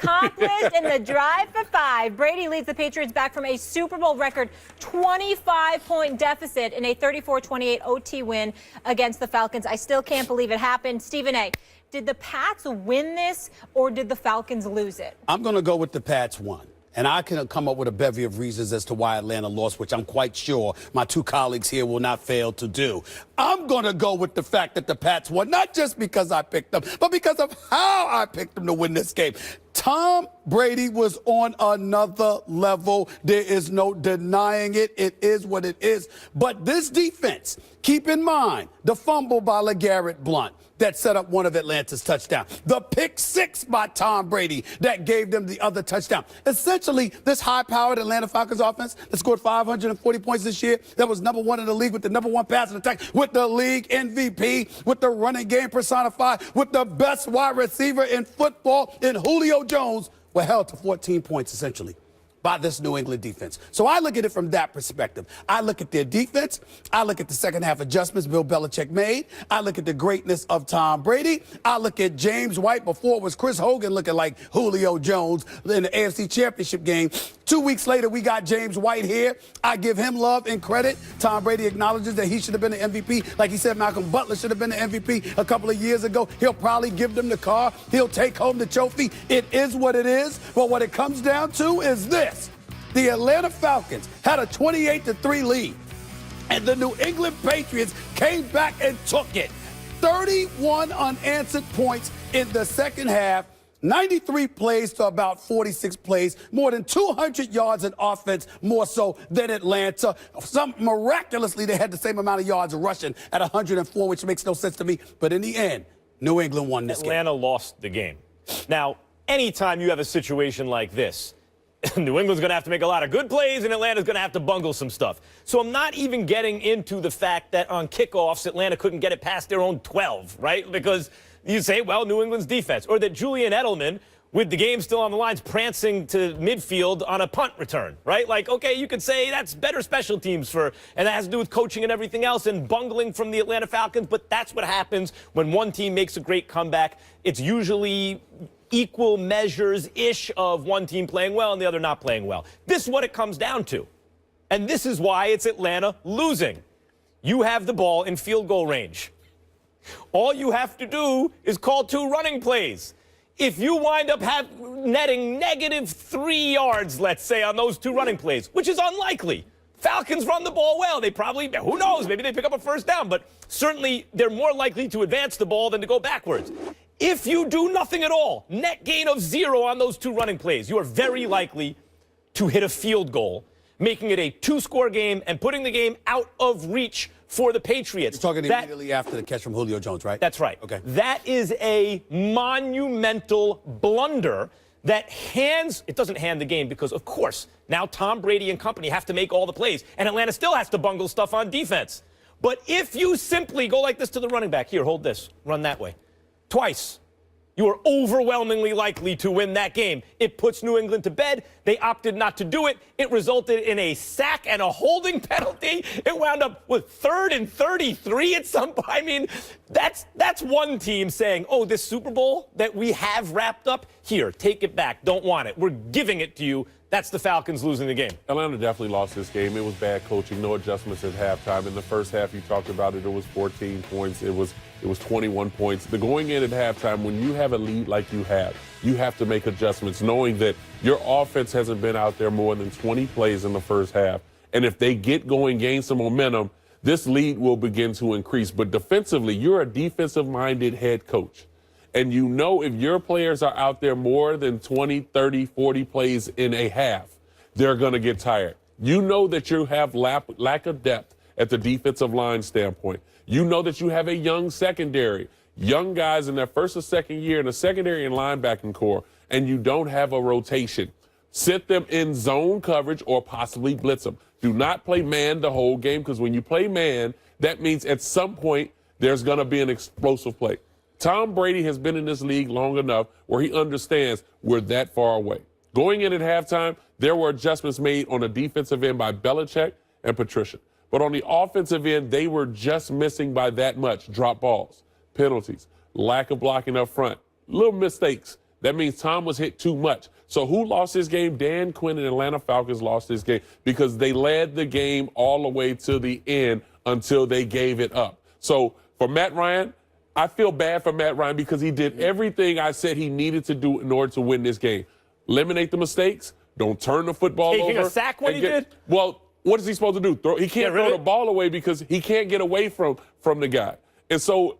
accomplished in the drive for 5. Brady leads the Patriots back from a Super Bowl record 25-point deficit in a 34-28 OT win against the Falcons. I still can't believe it happened. Stephen A., did the Pats win this or did the Falcons lose it? I'm going to go with the Pats won. And I can come up with a bevy of reasons as to why Atlanta lost, which I'm quite sure my two colleagues here will not fail to do. I'm going to go with the fact that the Pats won, not just because I picked them, but because of how I picked them to win this game. Tom Brady was on another level. There is no denying it. It is what it is. But this defense, keep in mind, the fumble by LeGarrette Blount that set up one of Atlanta's touchdowns. The pick six by Tom Brady that gave them the other touchdown. Essentially, this high-powered Atlanta Falcons offense that scored 540 points this year, that was #1 in the league with the #1 passing attack, with the league MVP, with the running game personified, with the best wide receiver in football in Julio Jones, were held to 14 points, essentially, by this New England defense. So I look at it from that perspective. I look at their defense. I look at the second half adjustments Bill Belichick made. I look at the greatness of Tom Brady. I look at James White before it was Chris Hogan looking like Julio Jones in the AFC Championship game. 2 weeks later, we got James White here. I give him love and credit. Tom Brady acknowledges that he should have been the MVP. Like he said, Malcolm Butler should have been the MVP a couple of years ago. He'll probably give them the car. He'll take home the trophy. It is what it is. But what it comes down to is this. The Atlanta Falcons had a 28-3 lead, and the New England Patriots came back and took it. 31 unanswered points in the second half, 93 plays to about 46 plays, more than 200 yards in offense, more so than Atlanta. Miraculously, they had the same amount of yards rushing at 104, which makes no sense to me. But in the end, New England won this game. Atlanta lost the game. Now, anytime you have a situation like this, New England's going to have to make a lot of good plays, and Atlanta's going to have to bungle some stuff. So I'm not even getting into the fact that on kickoffs, Atlanta couldn't get it past their own 12, right? Because you say, well, New England's defense. Or that Julian Edelman, with the game still on the lines, prancing to midfield on a punt return, right? Like, okay, you could say that's better special teams and that has to do with coaching and everything else and bungling from the Atlanta Falcons. But that's what happens when one team makes a great comeback. It's usually equal measures-ish of one team playing well and the other not playing well. This is what it comes down to. And this is why it's Atlanta losing. You have the ball in field goal range. All you have to do is call 2 running plays. If you wind up netting -3 yards, let's say, on those 2 running plays, which is unlikely. Falcons run the ball well. They probably, who knows, maybe they pick up a first down, but certainly they're more likely to advance the ball than to go backwards. If you do nothing at all, net gain of 0 on those 2 running plays, you are very likely to hit a field goal, making it a 2-score game and putting the game out of reach for the Patriots. You're talking immediately after the catch from Julio Jones, right? That's right. Okay. That is a monumental blunder that it doesn't hand the game because, of course, now Tom Brady and company have to make all the plays, and Atlanta still has to bungle stuff on defense. But if you simply go like this to the running back, here, hold this, run that way, twice, you are overwhelmingly likely to win that game. It puts New England to bed. They opted not to do it. It resulted in a sack and a holding penalty. It wound up with 3rd and 33 at some point. I mean, that's one team saying, oh, this Super Bowl that we have wrapped up, here, take it back. Don't want it. We're giving it to you. That's the Falcons losing the game. Atlanta definitely lost this game. It was bad coaching, no adjustments at halftime. In the first half, you talked about it, it was 14 points. It was 21 points. The going in at halftime, when you have a lead like you have to make adjustments, knowing that your offense hasn't been out there more than 20 plays in the first half. And if they get going, gain some momentum, this lead will begin to increase. But defensively, you're a defensive-minded head coach. And you know if your players are out there more than 20, 30, 40 plays in a half, they're going to get tired. You know that you have lack of depth at the defensive line standpoint. You know that you have a young secondary, young guys in their first or second year in the secondary and linebacking core, and you don't have a rotation. Sit them in zone coverage or possibly blitz them. Do not play man the whole game, because when you play man, that means at some point there's going to be an explosive play. Tom Brady has been in this league long enough where he understands we're that far away. Going in at halftime, there were adjustments made on the defensive end by Belichick and Patricia. But on the offensive end, they were just missing by that much. Drop balls, penalties, lack of blocking up front, little mistakes That means Tom was hit too much. So who lost this game? Dan Quinn and Atlanta Falcons lost this game because they led the game all the way to the end until they gave it up. So for Matt Ryan, I feel bad for Matt Ryan because he did everything I said he needed to do in order to win this game. Eliminate the mistakes. Don't turn the football over. Taking a sack when he did? Well, what is he supposed to do? He can't throw the ball away because he can't get away from the guy. And so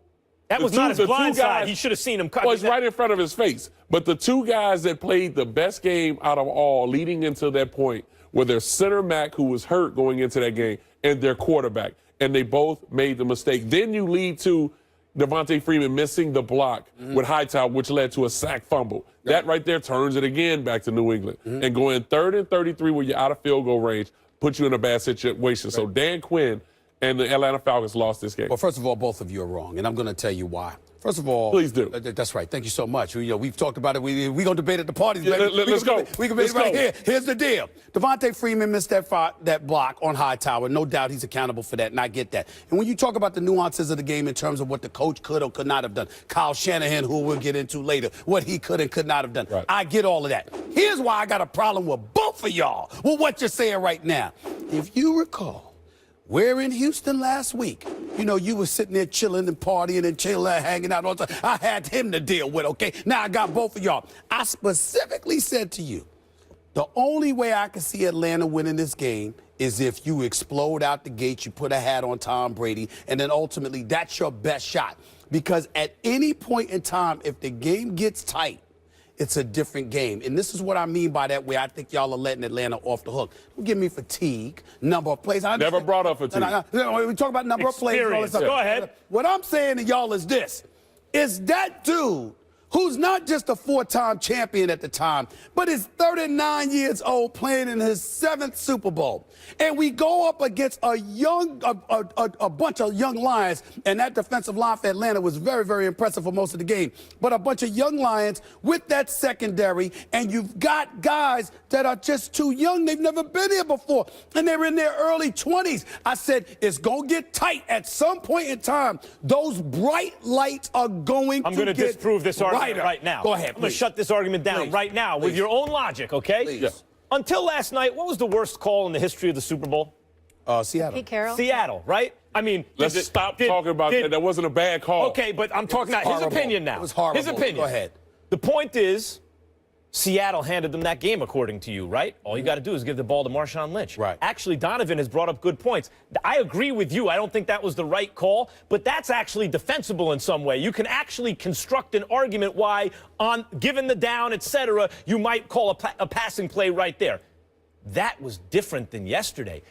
that was not his blind side. He should have seen him cut. Well, it's right in front of his face. But the two guys that played the best game out of all leading into that point were their center Mac, who was hurt going into that game, and their quarterback. And they both made the mistake. Then you lead to Devontae Freeman missing the block with Hightower, which led to a sack fumble. That right there turns it again back to New England. And going 3rd and 33 where you're out of field goal range puts you in a bad situation. So Dan Quinn and the Atlanta Falcons lost this game. Well, first of all, both of you are wrong, and I'm going to tell you why. First of all, please do. That's right. Thank you so much. We've talked about it. We're going to debate at the parties. Yeah, let's go. We can debate right here. Here's the deal. Devontae Freeman missed that block on Hightower. No doubt he's accountable for that, and I get that. And when you talk about the nuances of the game in terms of what the coach could or could not have done, Kyle Shanahan, who we'll get into later, what he could and could not have done, I get all of that. Here's why I got a problem with both of y'all, with what you're saying right now. If you recall, we're in Houston last week. You were sitting there chilling and partying and chilling, hanging out all the time. I had him to deal with, okay? Now I got both of y'all. I specifically said to you, the only way I can see Atlanta winning this game is if you explode out the gate, you put a hat on Tom Brady, and then ultimately that's your best shot. Because at any point in time, if the game gets tight, it's a different game. And this is what I mean by that, where I think y'all are letting Atlanta off the hook. Don't give me fatigue, number of plays. I never brought up fatigue. We talk about number of plays and all this stuff. Go ahead. What I'm saying to y'all is this. Is that dude who's not just a 4-time champion at the time, but is 39 years old playing in his 7th Super Bowl. And we go up against a bunch of young Lions, and that defensive line for Atlanta was very, very impressive for most of the game. But a bunch of young Lions with that secondary, and you've got guys that are just too young. They've never been here before, and they're in their early 20s. I said, it's going to get tight at some point in time. Those bright lights are going to get I'm going to disprove this argument right now. Go ahead, I'm going to shut this argument down right now with your own logic, okay? Please. Yeah. Until last night, what was the worst call in the history of the Super Bowl? Seattle. Pete Carroll. Seattle, right? I mean, let's stop talking about that. That wasn't a bad call. Okay, but I'm talking about his opinion now. It was horrible. His opinion. Go ahead. The point is, Seattle handed them that game, according to you, right? All you got to do is give the ball to Marshawn Lynch. Right. Actually, Donovan has brought up good points. I agree with you. I don't think that was the right call, but that's actually defensible in some way. You can actually construct an argument why, given the down, etc., you might call a passing play right there. That was different than yesterday.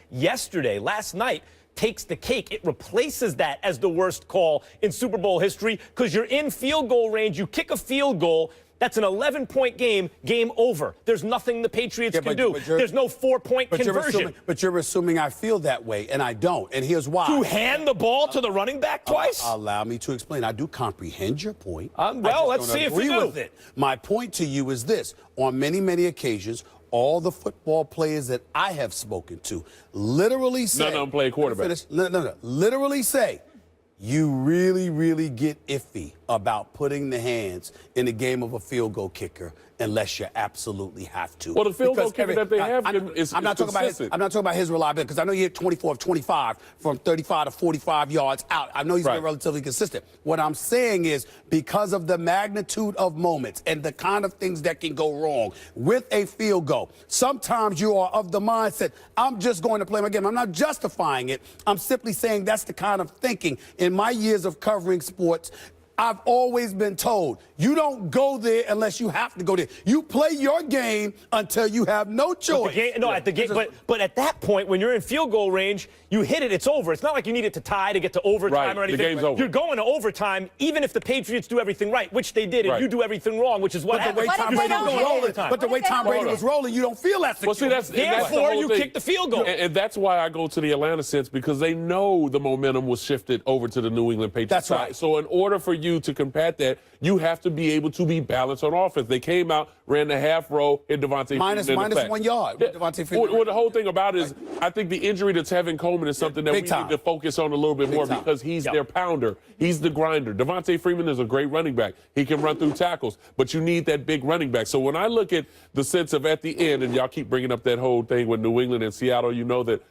Last night, takes the cake. It replaces that as the worst call in Super Bowl history because you're in field goal range. You kick a field goal. That's an 11-point game, game over. There's nothing the Patriots can do. There's no 4-point conversion. But you're assuming I feel that way, and I don't. And here's why. To hand the ball to the running back twice? Allow me to explain. I do comprehend your point. Well, let's see if you do. With it. My point to you is this. On many, many occasions, all the football players that I have spoken to literally say... None of them play quarterback. No. Literally say, you really, really get iffy about putting the hands in the game of a field goal kicker unless you absolutely have to. Well, the field goal kicker that they have is I'm not talking about his reliability, because I know he hit 24 of 25 from 35 to 45 yards out. I know he's been relatively consistent. What I'm saying is, because of the magnitude of moments and the kind of things that can go wrong with a field goal, sometimes you are of the mindset, I'm just going to play my game. I'm not justifying it. I'm simply saying that's the kind of thinking. In my years of covering sports, I've always been told, you don't go there unless you have to go there. You play your game until you have no choice. But at that point, when you're in field goal range, you hit it, it's over. It's not like you need it to tie to get to overtime or anything. The game's over. You're going to overtime, even if the Patriots do everything right, which they did, and you do everything wrong, which is what happened. But the way Tom Brady was rolling, you don't feel that secure. Well, see, therefore, you kick the field goal. And that's why I go to the Atlanta sense, because they know the momentum was shifted over to the New England Patriots. That's right. So in order for you to combat that, you have to be able to be balanced on offense. They came out, ran the half row, hit Devontae minus Freeman in the flat. 1 yard. Yeah. Devontae Freeman. Well, the whole thing about it is, I think the injury to Tevin Coleman is something that we Big time. need to focus on a little bit more because he's their pounder. He's the grinder. Devontae Freeman is a great running back. He can run through tackles, but you need that big running back. So when I look at the sense of at the end, and y'all keep bringing up that whole thing with New England and Seattle, you know that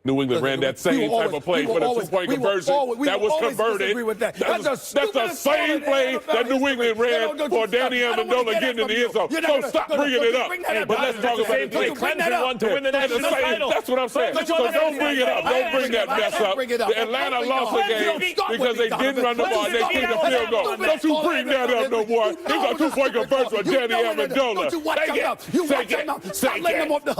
New England ran that same type of play for the two-point conversion that was converted. That's the same play that New England ran for Danny Amendola getting in the end zone. So stop bringing it up. But let's talk about the play Clemson won to win the national title. That's what I'm saying. So don't bring it up. Don't bring that mess up. The Atlanta lost the game because they didn't run the ball. They kicked a field goal. Don't you bring that up no more. They got two-point conversion for Danny Amendola. Take it. Stop letting them off the hook.